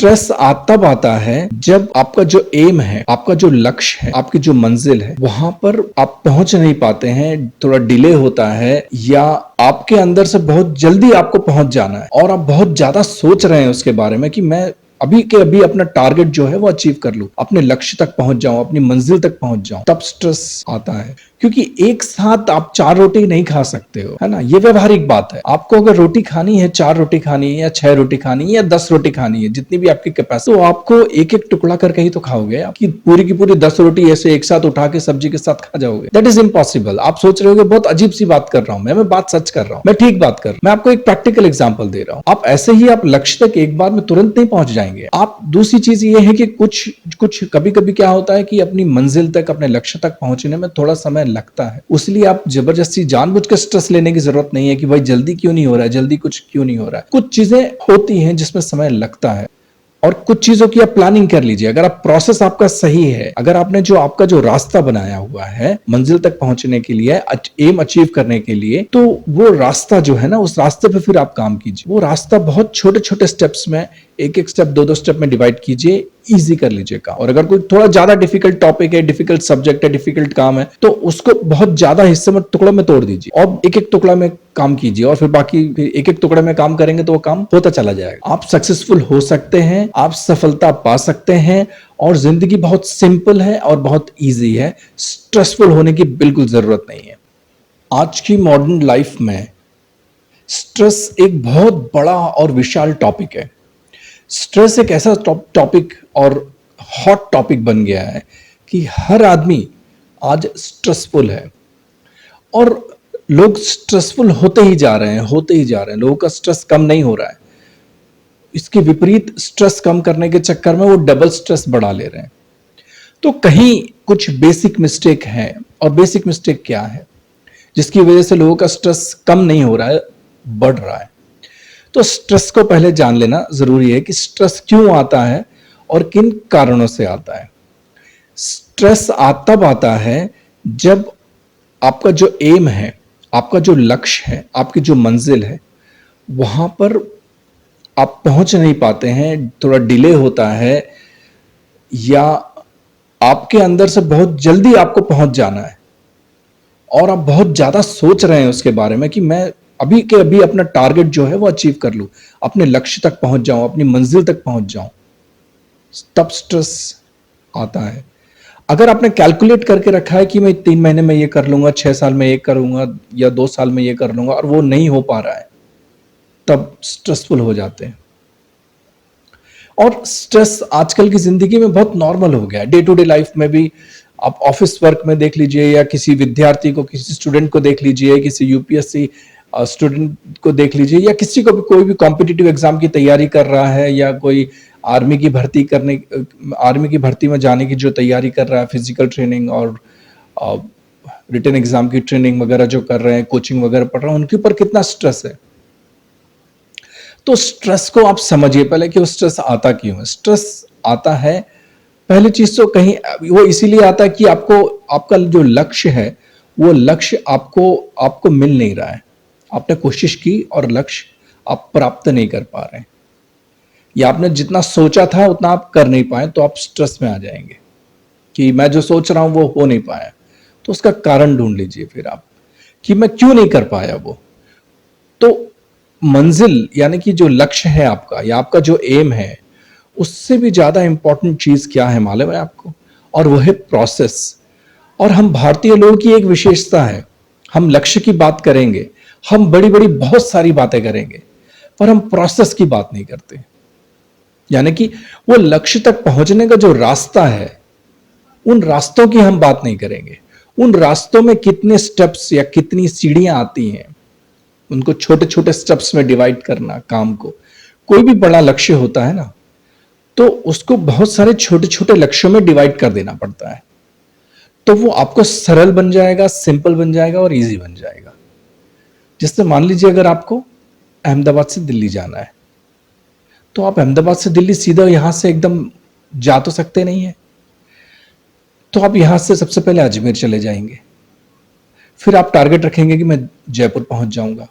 Stress तब आता है जब आपका जो एम है, आपका जो लक्ष्य है, आपकी जो मंजिल है, वहां पर आप पहुंच नहीं पाते हैं, थोड़ा डिले होता है, या आपके अंदर से बहुत जल्दी आपको पहुंच जाना है और आप बहुत ज्यादा सोच रहे हैं उसके बारे में कि मैं अभी के अभी अपना टारगेट जो है वो अचीव कर लूं, अपने लक्ष्य तक पहुंच जाऊं, अपनी मंजिल तक पहुंच जाऊं, तब स्ट्रेस आता है। क्योंकि एक साथ आप 4 रोटी नहीं खा सकते हो, है ना। ये व्यवहारिक बात है। आपको अगर रोटी खानी है, 4 रोटी खानी है या 6 रोटी खानी है या 10 रोटी खानी है, जितनी भी आपकी कैपेसिटी, तो आपको एक एक टुकड़ा करके ही तो खाओगे। आपकी पूरी की पूरी 10 रोटी ऐसे एक साथ उठा के सब्जी के साथ खा जाओगे, दैट इज इम्पॉसिबल। आप सोच रहे हो बहुत अजीब सी बात कर रहा हूं, मैं बात सच कर रहा हूं, मैं ठीक बात कर रहा हूं। मैं आपको एक प्रैक्टिकल एग्जांपल दे रहा हूं। आप ऐसे ही आप लक्ष्य तक एक बार में तुरंत नहीं पहुंच जाएंगे। आप दूसरी चीज ये है कि कुछ कभी कभी क्या होता है कि अपनी मंजिल तक, अपने लक्ष्य तक पहुंचने में थोड़ा समय लगता है। इसलिए आप जबरदस्ती जानबूझ के स्ट्रेस लेने की जरूरत नहीं है कि भाई जल्दी क्यों नहीं हो रहा है, जल्दी कुछ क्यों नहीं हो रहा है। कुछ चीजें होती हैं जिसमें समय लगता है, और कुछ चीजों की आप प्लानिंग कर लीजिए। अगर आप प्रोसेस आपका सही है, अगर आपने जो आपका जो रास्ता बनाया हुआ है मंजिल तक पहुंचने के लिए, एम अचीव करने के लिए, तो वो रास्ता जो है ना, उस रास्ते पे फिर आप काम कीजिए। वो रास्ता बहुत छोटे छोटे स्टेप्स में, एक एक स्टेप, दो दो स्टेप में डिवाइड कीजिए, इजी कर लीजिए काम। और अगर कोई थोड़ा ज्यादा डिफिकल्ट टॉपिक है, डिफिकल्ट सब्जेक्ट है, डिफिकल्ट काम है, तो उसको बहुत ज्यादा हिस्से में, टुकड़ों में तोड़ दीजिए और एक एक टुकड़ा में काम कीजिए, और फिर बाकी एक एक टुकड़े में काम करेंगे तो वो काम होता चला जाएगा। आप सक्सेसफुल हो सकते हैं, आप सफलता पा सकते हैं, और जिंदगी बहुत सिंपल है और बहुत ईजी है। स्ट्रेसफुल होने की बिल्कुल जरूरत नहीं है। आज की मॉडर्न लाइफ में स्ट्रेस एक बहुत बड़ा और विशाल टॉपिक है। स्ट्रेस एक ऐसा टॉपिक और हॉट टॉपिक बन गया है कि हर आदमी आज स्ट्रेसफुल है, और लोग स्ट्रेसफुल होते ही जा रहे हैं, होते ही जा रहे हैं। लोगों का स्ट्रेस कम नहीं हो रहा है। इसके विपरीत स्ट्रेस कम करने के चक्कर में वो डबल स्ट्रेस बढ़ा ले रहे हैं। तो कहीं कुछ बेसिक मिस्टेक है, और बेसिक मिस्टेक क्या है जिसकी वजह से लोगों का स्ट्रेस कम नहीं हो रहा है, बढ़ रहा है। तो स्ट्रेस को पहले जान लेना जरूरी है कि स्ट्रेस क्यों आता है और किन कारणों से आता है। स्ट्रेस तब आता है जब आपका जो एम है, आपका जो लक्ष्य है, आपकी जो मंजिल है, वहां पर आप पहुंच नहीं पाते हैं, थोड़ा डिले होता है, या आपके अंदर से बहुत जल्दी आपको पहुंच जाना है और आप बहुत ज्यादा सोच रहे हैं उसके बारे में कि मैं अभी के अभी अपना टारगेट जो है वो अचीव कर लूं, अपने लक्ष्य तक पहुंच जाऊं, अपनी मंजिल तक पहुंच जाऊं, तब स्ट्रेस आता है। अगर आपने कैलकुलेट करके रखा है कि मैं 3 महीने में ये कर लूंगा, 6 साल में ये करूंगा, या 2 साल में ये कर लूंगा, और वो नहीं हो पा रहा है, तब स्ट्रेसफुल हो जाते हैं। और स्ट्रेस आजकल की जिंदगी में बहुत नॉर्मल हो गया है। डे टू डे लाइफ में भी आप ऑफिस वर्क में देख लीजिए, या किसी विद्यार्थी को, किसी स्टूडेंट को देख लीजिए, किसी यूपीएससी स्टूडेंट को देख लीजिए, या किसी को भी, कोई भी कॉम्पिटिटिव एग्जाम की तैयारी कर रहा है, या कोई आर्मी की भर्ती में जाने की जो तैयारी कर रहा है, फिजिकल ट्रेनिंग और रिटन एग्जाम की ट्रेनिंग वगैरह जो कर रहे हैं, कोचिंग वगैरह पढ़ रहे हैं, उनके ऊपर कितना स्ट्रेस है। तो स्ट्रेस को आप समझिए पहले कि वो स्ट्रेस आता क्यों है। स्ट्रेस आता है, पहली चीज तो कहीं वो इसीलिए आता है कि आपका जो लक्ष्य है, वो लक्ष्य आपको मिल नहीं रहा है। आपने कोशिश की और लक्ष्य आप प्राप्त नहीं कर पा रहे हैं, या आपने जितना सोचा था उतना आप कर नहीं पाए, तो आप स्ट्रेस में आ जाएंगे कि मैं जो सोच रहा हूं वो हो नहीं पाया। तो उसका कारण ढूंढ लीजिए फिर आप कि मैं क्यों नहीं कर पाया वो। तो मंजिल यानी कि जो लक्ष्य है आपका, या आपका जो एम है, उससे भी ज्यादा इंपॉर्टेंट चीज क्या है मालूम है आपको? और वो है प्रोसेस। और हम भारतीय लोगों की एक विशेषता है, हम लक्ष्य की बात करेंगे, हम बड़ी बड़ी बहुत सारी बातें करेंगे, पर हम प्रोसेस की बात नहीं करते। यानी कि वो लक्ष्य तक पहुंचने का जो रास्ता है, उन रास्तों की हम बात नहीं करेंगे। उन रास्तों में कितने स्टेप्स या कितनी सीढ़ियां आती हैं, उनको छोटे छोटे स्टेप्स में डिवाइड करना काम को। कोई भी बड़ा लक्ष्य होता है ना, तो उसको बहुत सारे छोटे छोटे लक्ष्यों में डिवाइड कर देना पड़ता है, तो वो आपको सरल बन जाएगा, सिंपल बन जाएगा और इजी बन जाएगा। जिससे मान लीजिए अगर आपको अहमदाबाद से दिल्ली जाना है, तो आप अहमदाबाद से दिल्ली सीधा यहां से एकदम जा तो सकते नहीं है, तो आप यहां से सबसे पहले अजमेर चले जाएंगे, फिर आप टारगेट रखेंगे कि मैं जयपुर पहुंच जाऊंगा,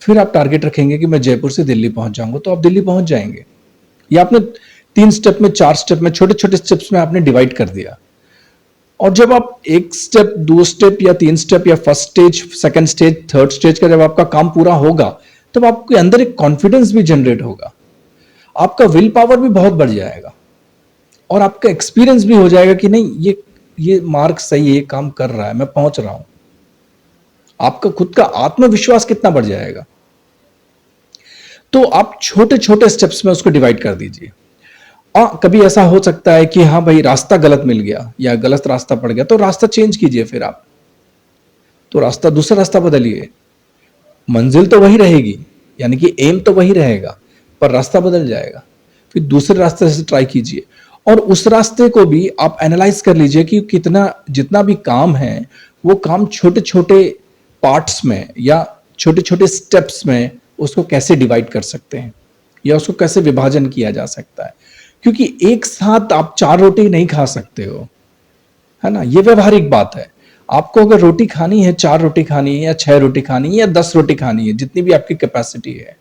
फिर आप टारगेट रखेंगे कि मैं जयपुर से दिल्ली पहुंच जाऊंगा, तो आप दिल्ली पहुंच जाएंगे। या आपने 3 स्टेप में, 4 स्टेप में, छोटे-छोटे स्टेप्स में आपने डिवाइड कर दिया। और जब आप 1 स्टेप, 2 स्टेप या 3 स्टेप या first stage, second stage, third stage का जब आपका काम पूरा होगा, तब आपके अंदर एक कॉन्फिडेंस भी जनरेट होगा। आपका विल पावर भी बहुत बढ़ जाएगा और आपका एक्सपीरियंस भी हो जाएगा कि नहीं, ये मार्ग सही है, ये काम कर रहा है, मैं पहुंच रहा हूं। आपका खुद का आत्मविश्वास कितना बढ़ जाएगा। तो आप छोटे छोटे स्टेप्स में उसको डिवाइड कर दीजिए। कभी ऐसा हो सकता है कि हाँ भाई, रास्ता गलत मिल गया या गलत रास्ता पड़ गया, तो रास्ता चेंज कीजिए। फिर आप तो रास्ता, दूसरा रास्ता बदलिए। मंजिल तो वही रहेगी, यानी कि एम तो वही रहेगा, पर रास्ता बदल जाएगा। फिर दूसरे रास्ते से ट्राई कीजिए और उस रास्ते को भी आप एनालाइज कर लीजिए कि जितना भी काम है वो काम छोटे छोटे पार्ट्स में या छोटे छोटे स्टेप्स में उसको कैसे डिवाइड कर सकते हैं या उसको कैसे विभाजन किया जा सकता है। क्योंकि एक साथ आप 4 रोटी नहीं खा सकते हो, है ना। ये व्यवहारिक बात है। आपको अगर रोटी खानी है, 4 रोटी खानी है या 6 रोटी खानी है या 10 रोटी खानी है, जितनी भी आपकी कैपेसिटी है,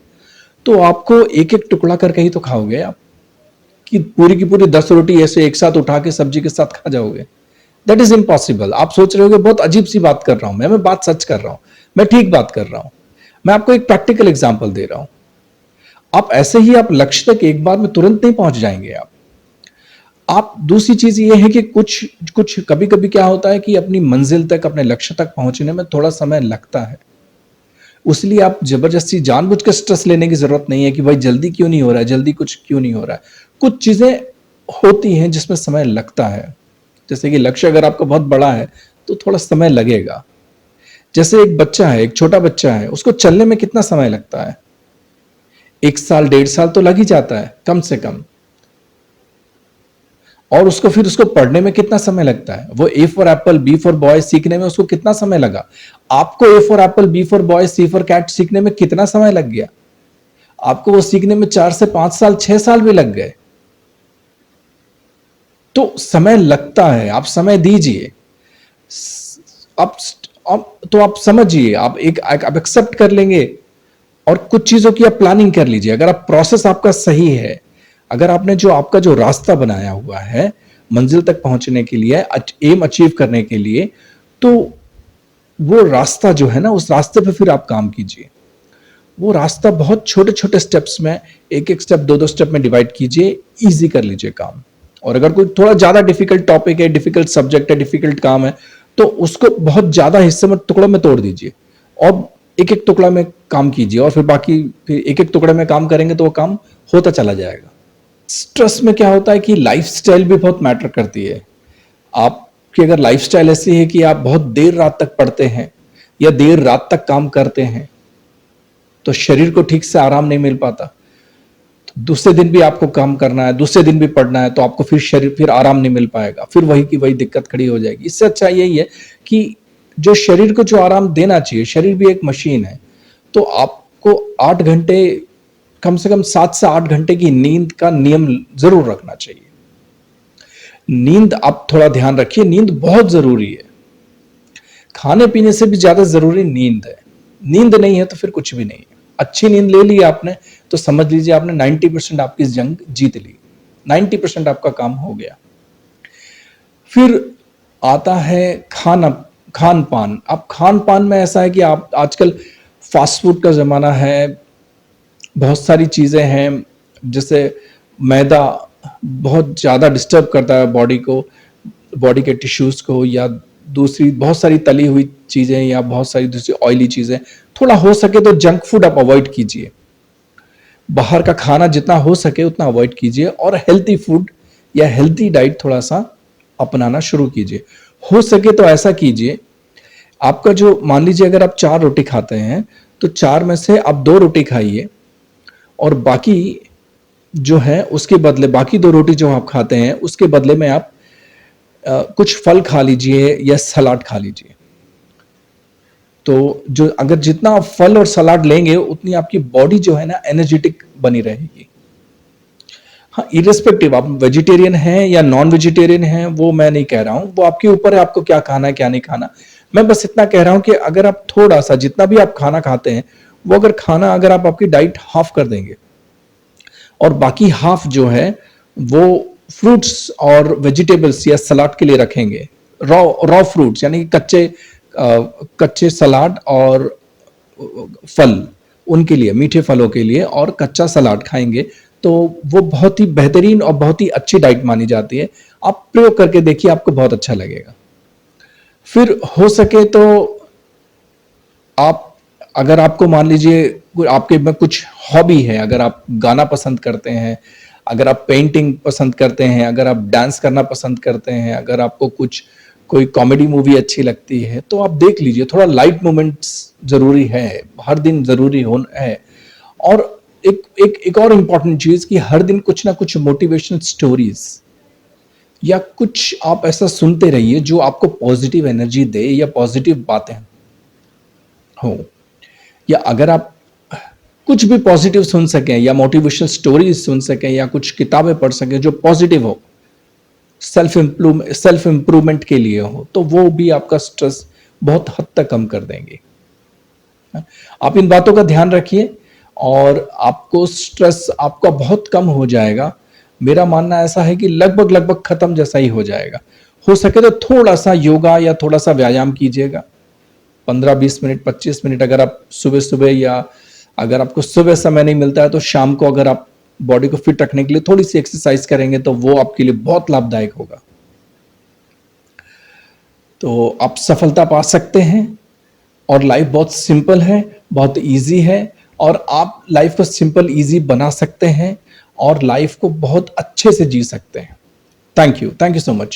तो आपको एक एक टुकड़ा करके ही तो खाओगे आप, कि पूरी की पूरी 10 रोटी ऐसे एक साथ उठा के सब्जी के साथ खा जाओगे। That is impossible. आप सोच रहे हो कि बहुत अजीब सी बात कर रहा हूं मैं बात सच कर रहा हूं, मैं ठीक बात कर रहा हूं। मैं आपको एक प्रैक्टिकल एग्जांपल दे रहा हूं। आप ऐसे ही आप लक्ष्य तक एक बार में तुरंत नहीं पहुंच जाएंगे। आप दूसरी चीज ये है कि कुछ कभी कभी क्या होता है कि अपनी मंजिल तक, अपने लक्ष्य तक पहुंचने में थोड़ा समय लगता है। उसलिए आप जबरदस्ती जानबूझ के स्ट्रेस लेने की जरूरत नहीं है कि भाई जल्दी क्यों नहीं हो रहा है, जल्दी कुछ क्यों नहीं हो रहा है। कुछ चीजें होती हैं जिसमें समय लगता है। जैसे कि लक्ष्य अगर आपका बहुत बड़ा है तो थोड़ा समय लगेगा। जैसे एक बच्चा है, एक छोटा बच्चा है, उसको चलने में कितना समय लगता है? 1 साल, 1.5 साल तो लग ही जाता है कम से कम। और उसको पढ़ने में कितना समय लगता है? वो A for apple, B for boy सीखने में उसको कितना समय लगा? आपको A for apple, B for boy, C for cat सीखने में कितना समय लग गया? आपको वो सीखने में 4 से 5 साल, 6 साल भी लग गए। तो समय लगता है, आप समय दीजिए। आप समझिए, आप एक्सेप्ट कर लेंगे और कुछ चीजों की आप प्लानिंग कर लीजिए। अगर आप प्रोसेस आपका सही है, अगर आपने आपका जो रास्ता बनाया हुआ है मंजिल तक पहुंचने के लिए, एम अचीव करने के लिए, तो वो रास्ता जो है ना, उस रास्ते पे फिर आप काम कीजिए। वो रास्ता बहुत छोटे छोटे स्टेप्स में, एक एक स्टेप, 2-2 स्टेप में डिवाइड कीजिए, इजी कर लीजिए काम। और अगर कोई थोड़ा ज्यादा डिफिकल्ट टॉपिक है, डिफिकल्ट सब्जेक्ट है, डिफिकल्ट काम है, तो उसको बहुत ज्यादा हिस्से में, टुकड़ों में तोड़ दीजिए और एक एक टुकड़ा में काम कीजिए। और फिर एक एक टुकड़े में काम करेंगे तो वो काम होता चला जाएगा। स्ट्रेस में क्या होता है कि लाइफस्टाइल भी बहुत मैटर करती है। आपकी अगर लाइफस्टाइल ऐसी है कि आप बहुत देर रात तक पढ़ते हैं या देर रात तक काम करते हैं, तो शरीर को ठीक से आराम नहीं मिल पाता। तो दूसरे दिन भी आपको काम करना है, दूसरे दिन भी पढ़ना है, तो आपको फिर आराम नहीं मिल पाएगा, फिर वही की वही दिक्कत खड़ी हो जाएगी। इससे अच्छा यही है कि जो शरीर को जो आराम देना चाहिए, शरीर भी एक मशीन है, तो आपको 8 घंटे, कम से कम 7 से 8 घंटे की नींद का नियम जरूर रखना चाहिए। नींद आप थोड़ा ध्यान रखिए, नींद बहुत जरूरी है। खाने पीने से भी ज्यादा जरूरी नींद है। नींद नहीं है तो फिर कुछ भी नहीं है। अच्छी नींद ले ली आपने तो समझ लीजिए आपने 90% आपकी जंग जीत ली, 90% आपका काम हो गया। फिर आता है खान पान। अब खान पान में ऐसा है कि आप आजकल फास्ट फूड का जमाना है, बहुत सारी चीजें हैं, जैसे मैदा बहुत ज्यादा डिस्टर्ब करता है बॉडी को, बॉडी के टिश्यूज को, या दूसरी बहुत सारी तली हुई चीजें या बहुत सारी दूसरी ऑयली चीजें। थोड़ा हो सके तो जंक फूड आप अवॉइड कीजिए, बाहर का खाना जितना हो सके उतना अवॉइड कीजिए और हेल्थी फूड या हेल्थी डाइट थोड़ा सा अपनाना शुरू कीजिए। हो सके तो ऐसा कीजिए, आपका जो, मान लीजिए अगर आप 4 रोटी खाते हैं तो 4 में से आप 2 रोटी खाइए और बाकी जो है उसके बदले, बाकी 2 रोटी जो आप खाते हैं उसके बदले में आप कुछ फल खा लीजिए या सलाद खा लीजिए। तो जो अगर जितना आप फल और सलाद लेंगे उतनी आपकी बॉडी जो है ना एनर्जेटिक बनी रहेगी। हाँ, इरेस्पेक्टिव आप वेजिटेरियन हैं या नॉन वेजिटेरियन हैं वो मैं नहीं कह रहा हूं, वो आपके ऊपर है, आपको क्या खाना है क्या नहीं खाना। मैं बस इतना कह रहा हूं कि अगर आप थोड़ा सा, जितना भी आप खाना खाते हैं वो अगर आप आपकी डाइट हाफ कर देंगे और बाकी हाफ जो है वो फ्रूट्स और वेजिटेबल्स या सलाद के लिए रखेंगे, रॉ रॉ फ्रूट्स यानी कि कच्चे सलाद और फल, उनके लिए, मीठे फलों के लिए, और कच्चा सलाद खाएंगे, तो वो बहुत ही बेहतरीन और बहुत ही अच्छी डाइट मानी जाती है। आप प्रयोग करके देखिए, आपको बहुत अच्छा लगेगा। फिर हो सके तो आप, अगर आपको मान लीजिए आपके में कुछ हॉबी है, अगर आप गाना पसंद करते हैं, अगर आप पेंटिंग पसंद करते हैं, अगर आप डांस करना पसंद करते हैं, अगर आपको कुछ कोई कॉमेडी मूवी अच्छी लगती है, तो आप देख लीजिए। थोड़ा लाइट मोमेंट्स जरूरी है, हर दिन जरूरी हो है। और एक और इम्पॉर्टेंट चीज कि हर दिन कुछ ना कुछ मोटिवेशनल स्टोरीज या कुछ आप ऐसा सुनते रहिए जो आपको पॉजिटिव एनर्जी दे या पॉजिटिव बातें हो, या अगर आप कुछ भी पॉजिटिव सुन सकें या मोटिवेशनल स्टोरीज सुन सकें या कुछ किताबें पढ़ सकें जो पॉजिटिव हो, सेल्फ इंप्रूवमेंट के लिए हो, तो वो भी आपका स्ट्रेस बहुत हद तक कम कर देंगे। आप इन बातों का ध्यान रखिए और आपको स्ट्रेस आपका बहुत कम हो जाएगा। मेरा मानना ऐसा है कि लगभग लगभग खत्म जैसा ही हो जाएगा। हो सके तो थोड़ा सा योगा या थोड़ा सा व्यायाम कीजिएगा, 15-20 मिनट, 25 मिनट, अगर आप सुबह सुबह, या अगर आपको सुबह समय नहीं मिलता है तो शाम को अगर आप बॉडी को फिट रखने के लिए थोड़ी सी एक्सरसाइज करेंगे तो वो आपके लिए बहुत लाभदायक होगा। तो आप सफलता पा सकते हैं, और लाइफ बहुत सिंपल है, बहुत इजी है, और आप लाइफ को सिंपल इजी बना सकते हैं और लाइफ को बहुत अच्छे से जी सकते हैं। Thank you so much.